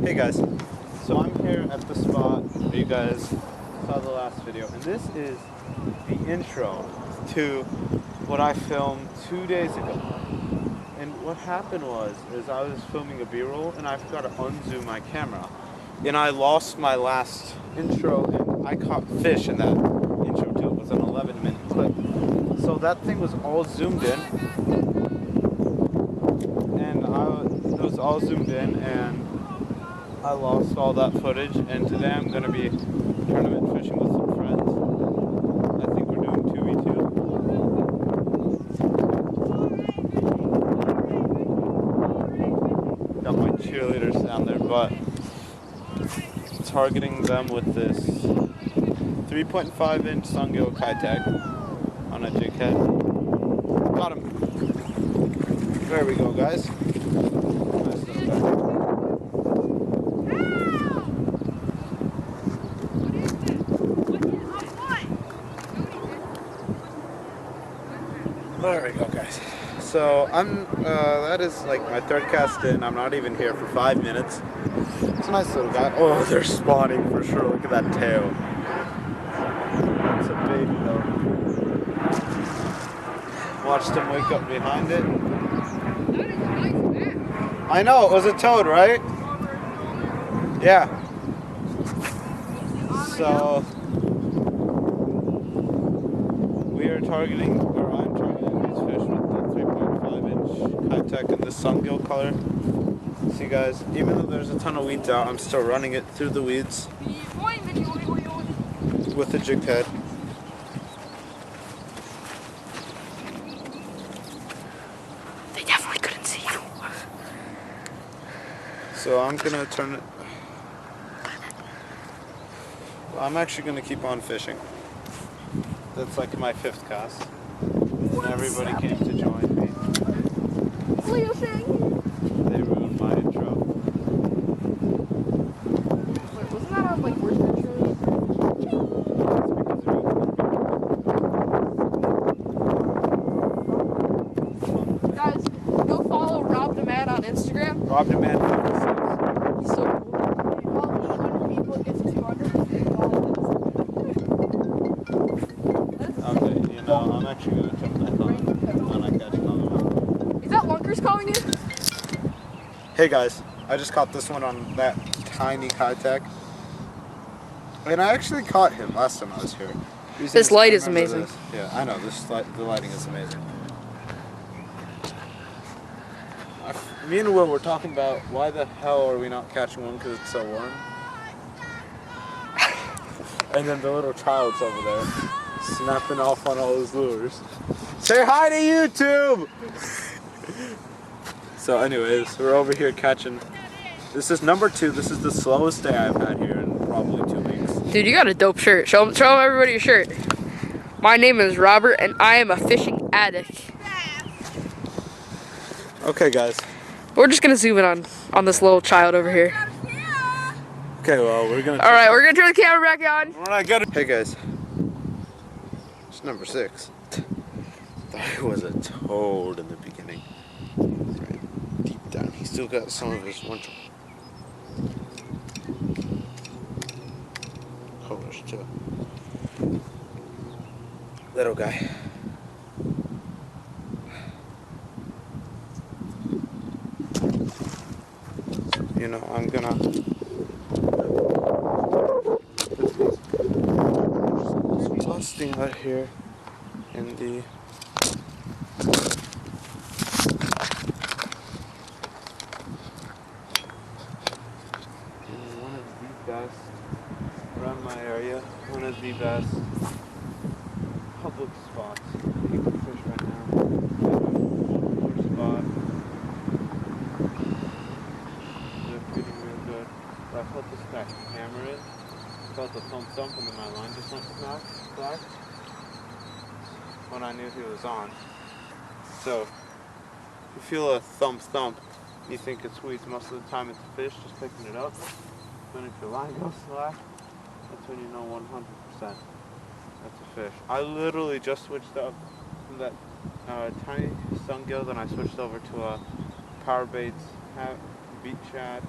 Hey guys, so I'm here at the spot where you guys saw the last video, and this is the intro to what I filmed 2 days ago. And what happened is I was filming a B-roll and I forgot to unzoom my camera, and I lost my last intro, and I caught fish in that intro too. It was an 11-minute clip, so that thing was all zoomed in, and it was all zoomed in, and I lost all that footage. And today I'm going to be tournament fishing with some friends. I think we're doing 2v2. Got my cheerleaders down there, but targeting them with this 3.5-inch Sungill Gold on a jig head. Got him. There we go, guys. Nice little guy. There we go, guys. So that is like my third cast in. I'm not even here for 5 minutes. It's a nice little guy. Oh, they're spawning for sure. Look at that tail. It's a baby though. Watched him wake up behind it. I know, it was a toad, right? Yeah. So we are targeting, or I'm targeting these fish with the 3.5-inch high-tech in the Sungill color. See guys, even though there's a ton of weeds out, I'm still running it through the weeds with the jig head. They definitely couldn't see you. So I'm gonna turn it. I'm actually gonna keep on fishing. That's like my 5th cast. And everybody came to join me. They ruined my intro. Wait, wasn't that on like worst intros? Guys, go follow Rob the Man on Instagram. Rob the Man. He's so cool. Well, 800 people gets 200. Okay, you know, I'm actually gonna turn that on when I catch another one. Is that Lunkers calling you? Hey guys, I just caught this one on that tiny high-tech. And I actually caught him last time I was here. This light is amazing. This. Yeah, I know, the lighting is amazing. Me and Will were talking about why the hell are we not catching one because it's so warm. And then the little child's over there snapping off on all his lures. Say hi to YouTube! So anyways, we're over here catching. This is number 2. This is the slowest day I've had here in probably 2 weeks. Dude, you got a dope shirt. Show everybody your shirt. My name is Robert, and I am a fishing addict. Okay, guys. We're just gonna zoom in on this little child over here. Okay, well, we're gonna. All right, we're gonna turn the camera back on. Hey guys, it's number 6. That was a toad in the beginning. Right deep down, he still got some of his winter colors too. Little guy. You know, I'm gonna. Busting out here in the one of the best around my area, one of the best public spots you can fish right now. Spot. They're feeding real good. But I felt this guy hammer it. Felt the thump and then my line just went back when I knew he was on. So you feel a thump, you think it's sweet. Most of the time it's a fish just picking it up. Then if your line goes slack, that's when you know 100% that's a fish. I literally just switched up from that tiny Sungill, then I switched over to a power baits beat shad.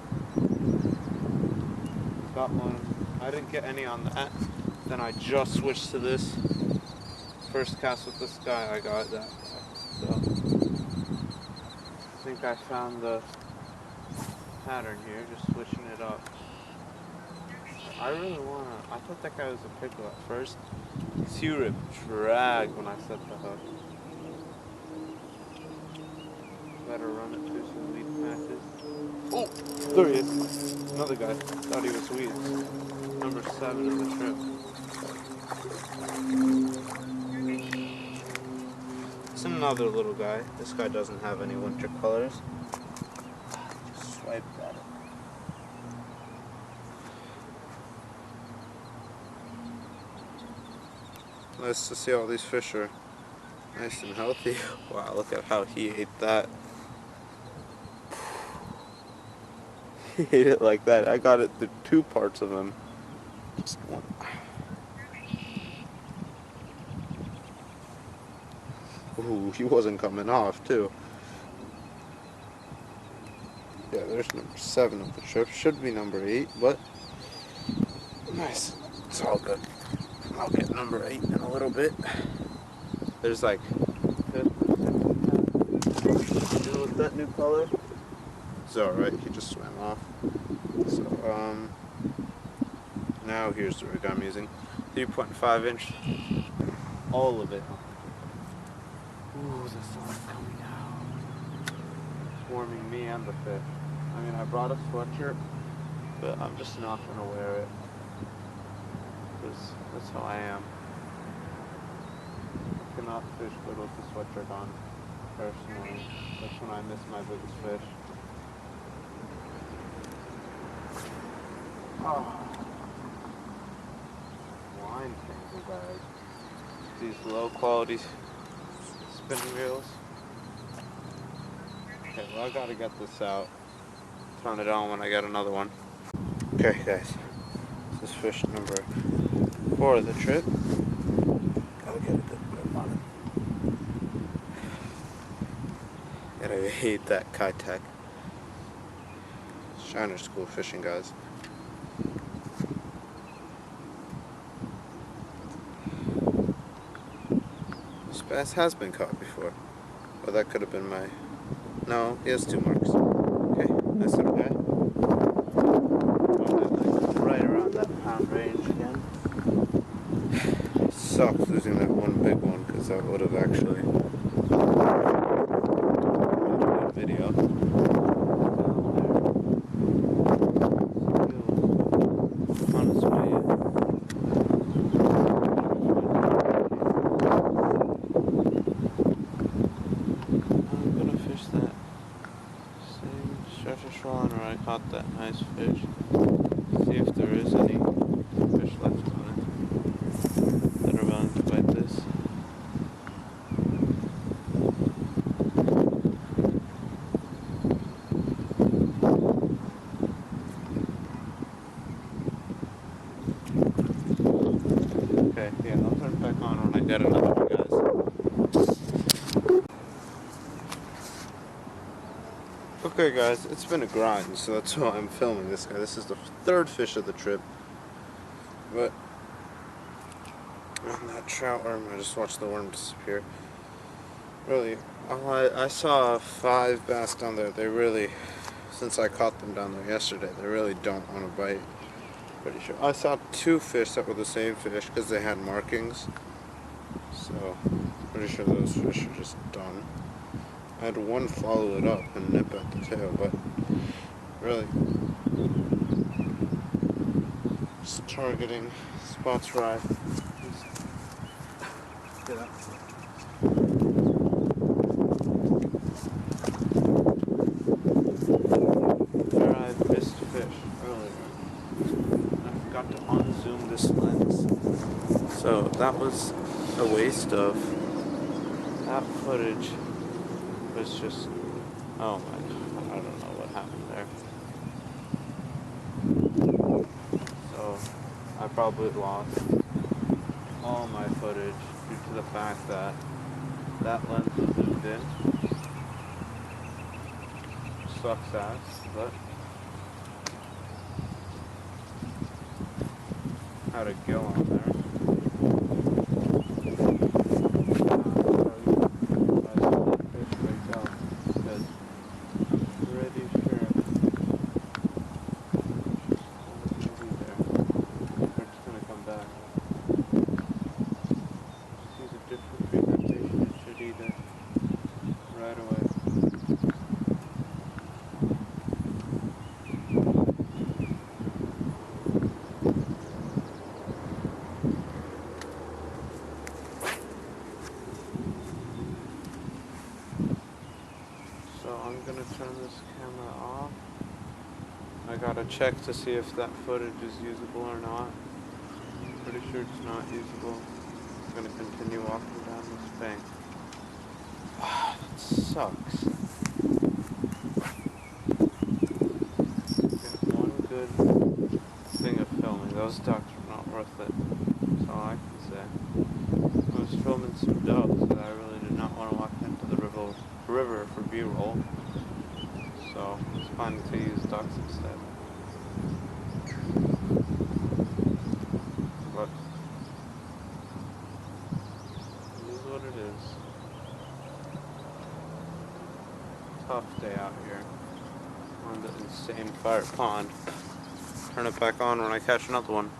got one. I didn't get any on that. Then I just switched to this. First cast with this guy, I got that guy. So I think I found the pattern here, just switching it up. I really wanna. I thought that guy was a pickle at first. Two-rip drag when I set the hook. Better run it through some weed patches. Oh, there he is. Another guy. Thought he was weeds. Number 7 of the trip. It's another little guy. This guy doesn't have any winter colors. Just swiped at it. Nice to see all these fish are nice and healthy. Wow, look at how he ate that. He ate it like that. I got it through 2 parts of him. Just one. Ooh, he wasn't coming off too. Yeah, there's number 7 of the trip. Should be number 8, but nice. It's all good. I'll get number 8 in a little bit. There's like with that new color. It's alright, he just swam off. So now here's the rig I'm using. 3.5 inch. All of it. Ooh, the sun's coming out. It's warming me and the fish. I mean, I brought a sweatshirt, but I'm just not gonna wear it. Because that's how I am. I cannot fish good with the sweatshirt on, personally. That's when I miss my biggest fish. Oh. Line tangle bag. These low quality spinning reels. Okay, well I gotta get this out. Turn it on when I get another one. Okay guys, this is fish number 4 of the trip. Gotta get a good grip on it. And I hate that Kai-Tak. Shiner School fishing, guys. This bass has been caught before. Well, that could have been my... No, he has 2 marks. Okay, nice little guy. Right around that pound range again. It sucks losing that one big one because that would have actually made a good video. On his way in. I'm gonna fish that same stretch of shoreline where I caught that nice fish. See if there is any fish left on it that are willing to bite this. Okay, yeah, I'll turn it back on when I get another one, guys. Okay guys, it's been a grind, so that's why I'm filming this guy. This is the 3rd fish of the trip. But on that trout worm, I just watched the worm disappear. Really, I saw 5 bass down there. They really, since I caught them down there yesterday, they really don't want to bite. Pretty sure. I saw 2 fish that were the same fish because they had markings. So, pretty sure those fish are just done. I had one follow it up and nip at the tail, but really, just targeting spots where I get up. Where I missed fish earlier. I forgot to unzoom this lens, so that was a waste of that footage. Was just, oh my god, I don't know what happened there. So I probably lost all my footage due to the fact that that lens was zoomed in. Sucks ass, but had a gill on there. So I'm gonna turn this camera off. I gotta check to see if that footage is usable or not. Pretty sure it's not usable. I'm gonna continue walking down this bank. Ah, that sucks. Get one good thing of filming. Those ducks were not worth it. That's all I can say. I was filming some doves that I really did not want to walk into the river for B-roll. So I was planning to use ducks instead. But it is what it is. Tough day out here on the insane fire pond. Turn it back on when I catch another one.